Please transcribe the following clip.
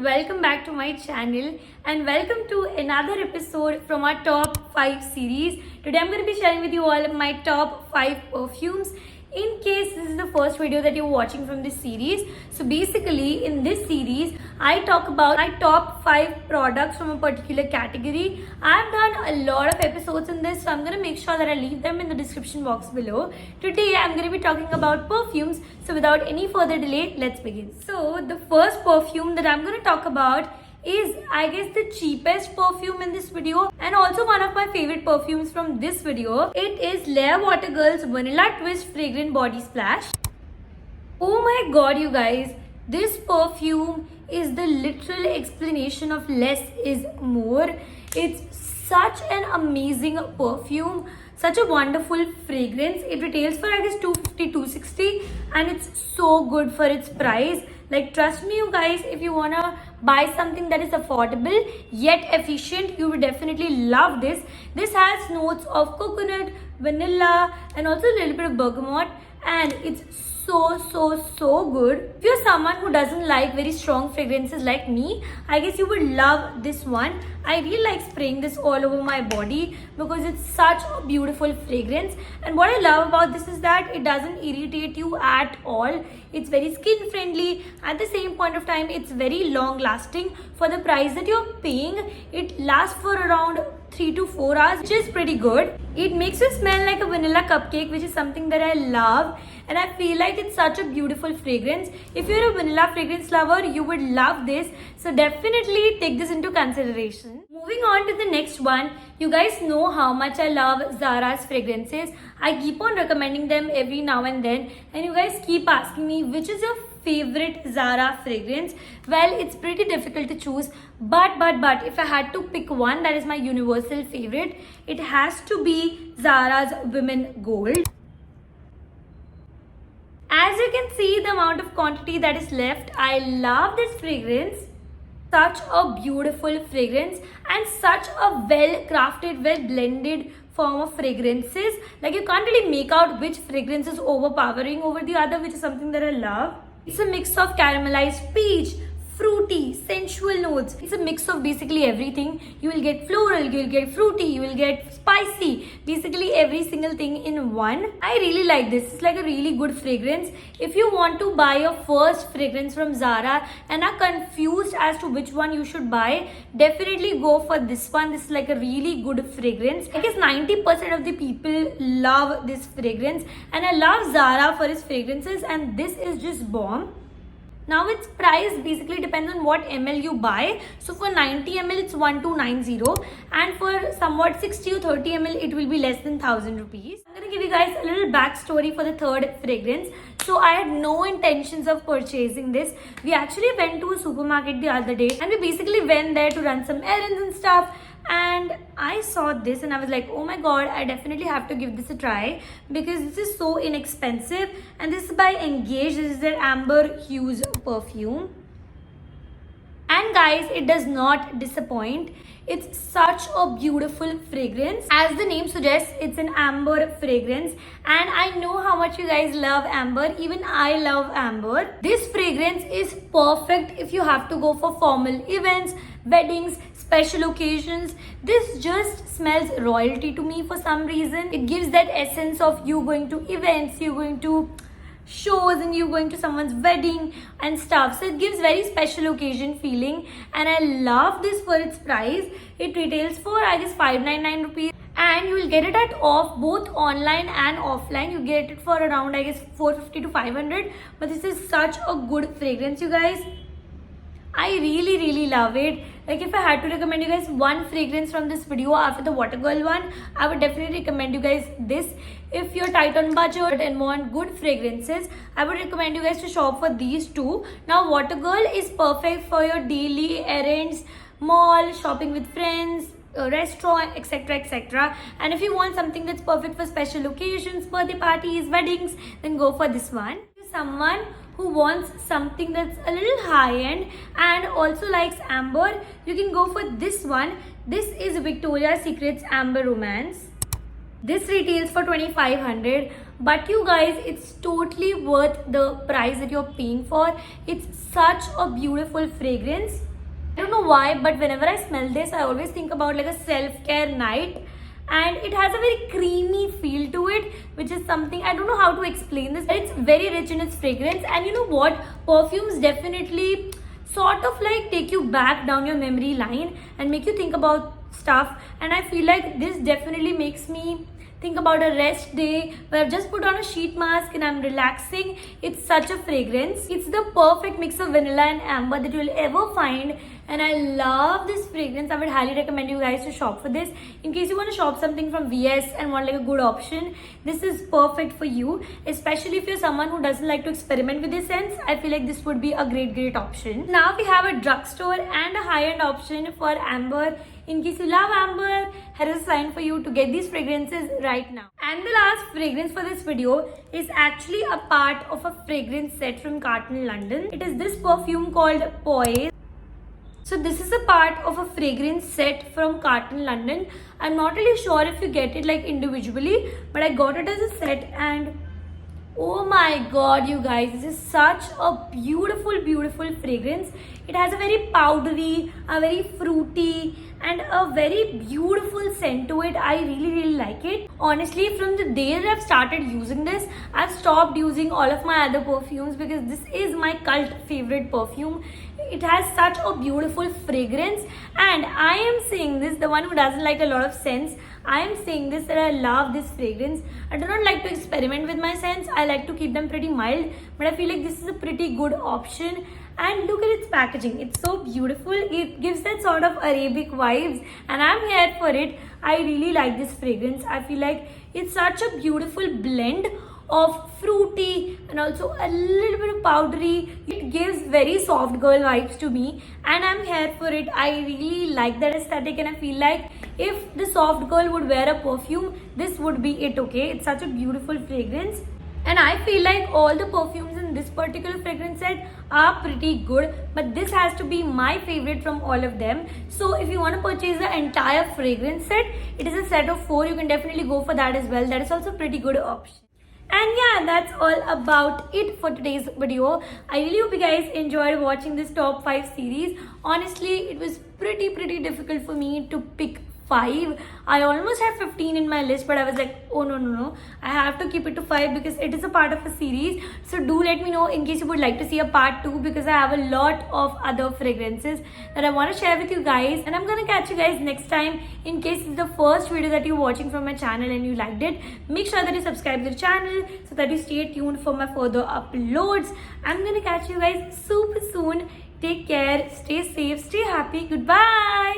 welcome back to my channel and welcome to another episode from our top 5 series. Today I'm going to be sharing with you all my top 5 perfumes. In case this is the first video that you're watching from this series, so basically in this series I talk about my top 5 products from a particular category. I've done a lot of episodes in this, so I'm going to make sure that I leave them in the description box below. Today I'm going to be talking about perfumes, so without any further delay, let's begin. So the first perfume that I'm going to talk about is, I guess, the cheapest perfume in this video and also one of my favorite perfumes from this video. It is Wottagirl's Vanilla Twist Fragrant Body Splash. Oh my god, you guys, this perfume is the literal explanation of less is more. It's such an amazing perfume, such a wonderful fragrance. It retails for I guess 250-260 and it's so good for its price. Like, trust me you guys, if you wanna buy something that is affordable yet efficient, you will definitely love this. This has notes of coconut, vanilla and also a little bit of bergamot, and it's so good. If you're someone who doesn't like very strong fragrances like me, I guess you would love this one. I really like spraying this all over my body because it's such a beautiful fragrance, and what I love about this is that it doesn't irritate you at all. It's very skin friendly. At the same point of time, it's very long lasting. For the price that you're paying, it lasts for around 3 to 4 hours, which is pretty good. It makes you smell like a vanilla cupcake, which is something that I love, and I feel like it's such a beautiful fragrance. If you're a vanilla fragrance lover, you would love this, so definitely take this into consideration. Moving on to the next one, you guys know how much I love Zara's fragrances. I keep on recommending them every now and then, and you guys keep asking me which is your favorite Zara fragrance. Well, it's pretty difficult to choose, but if I had to pick one that is my universal favorite, it has to be Zara's Women Gold. As you can see the amount of quantity that is left, I love this fragrance. Such a beautiful fragrance and such a well crafted, well blended form of fragrances. Like, you can't really make out which fragrance is overpowering over the other, which is something that I love. It's a mix of caramelized peach, fruity, sensual notes. It's a mix of basically everything. You will get floral, you will get fruity, you will get spicy, basically every single thing in one. I really like this. It's like a really good fragrance. If you want to buy your first fragrance from Zara and are confused as to which one you should buy, definitely go for this one. This is like a really good fragrance. I guess 90% of the people love this fragrance, and I love Zara for its fragrances, and this is just bomb. Now its price basically depends on what ml you buy. So for 90 ml it's 1290, and for somewhat 60 or 30 ml it will be less than 1000 rupees. I'm going to give you guys a little backstory for the third fragrance. So I had no intentions of purchasing this. We actually went to a supermarket the other day and we basically went there to run some errands and stuff. And I saw this and I was like, oh my god, I definitely have to give this a try because this is so inexpensive, and this is by Engage. This is their Amber Hues perfume. And guys, it does not disappoint. It's such a beautiful fragrance. As the name suggests, it's an amber fragrance, and I know how much you guys love amber. Even I love amber. This fragrance is perfect if you have to go for formal events, weddings, special occasions. This just smells royalty to me for some reason. It gives that essence of you going to events, you going to shows, and you going to someone's wedding and stuff. So it gives very special occasion feeling, and I love this for its price. It retails for I guess 599 rupees, and you will get it at off both online and offline. You get it for around I guess 450 to 500, but this is such a good fragrance, you guys. I really love it. Like, if I had to recommend you guys one fragrance from this video after the Wottagirl one, I would definitely recommend you guys this. If you're tight on budget and want good fragrances, I would recommend you guys to shop for these two. Now Wottagirl is perfect for your daily errands, mall, shopping with friends, a restaurant, etc. And if you want something that's perfect for special occasions, birthday parties, weddings, then go for this one. Someone who wants something that's a little high-end and also likes amber, you can go for this one. This is Victoria's Secret's Amber Romance. This retails for 2500, but you guys, it's totally worth the price that you're paying for. It's such a beautiful fragrance. I don't know why, but whenever I smell this, I always think about like a self-care night. And it has a very creamy feel to it, which is something I don't know how to explain this. It's very rich in its fragrance, and you know what? Perfumes definitely sort of like take you back down your memory line and make you think about stuff. And I feel like this definitely makes me think about a rest day where I've just put on a sheet mask and I'm relaxing. It's such a fragrance. It's the perfect mix of vanilla and amber that you'll ever find. And I love this fragrance. I would highly recommend you guys to shop for this. In case you want to shop something from VS and want like a good option, this is perfect for you. Especially if you're someone who doesn't like to experiment with this scents, I feel like this would be a great option. Now we have a drugstore and a high-end option for amber. In case you love amber, here is a sign for you to get these fragrances right now. And the last fragrance for this video is actually a part of a fragrance set from Carton London. It is this perfume called Poise. So this is a part of a fragrance set from Carton London. I'm not really sure if you get it like individually, but I got it as a set, and oh my god, you guys, this is such a beautiful fragrance. It has a very powdery, a very fruity, and a very beautiful scent to it. I really like it. Honestly, from the day that I've started using this, I've stopped using all of my other perfumes because this is my cult favorite perfume. It has such a beautiful fragrance, and I am saying this, the one who doesn't like a lot of scents, I am saying this, that I love this fragrance. I do not like to experiment with my scents. I like to keep them pretty mild, but I feel like this is a pretty good option. And look at its packaging. It's so beautiful. It gives that sort of Arabic vibes, and I'm here for it. I really like this fragrance. I feel like it's such a beautiful blend of fruity and also a little bit of powdery. It gives very soft girl vibes to me, and I'm here for it. I really like that aesthetic, and I feel like if the soft girl would wear a perfume, this would be it, okay? It's such a beautiful fragrance. And I feel like all the perfumes in this particular fragrance set are pretty good, but this has to be my favorite from all of them. So if you want to purchase the entire fragrance set, it is a set of 4. You can definitely go for that as well. That is also a pretty good option. And yeah, that's all about it for today's video. I really hope you guys enjoyed watching this top 5 series. Honestly, it was pretty difficult for me to pick 5. I almost had 15 in my list, but I was like, oh no, I have to keep it to 5 because it is a part of a series. So do let me know in case you would like to see a part 2, because I have a lot of other fragrances that I want to share with you guys, and I'm gonna catch you guys next time. In case it's the first video that you're watching from my channel and you liked it, make sure that you subscribe to the channel so that you stay tuned for my further uploads. I'm gonna catch you guys super soon. Take care, stay safe, stay happy. Goodbye.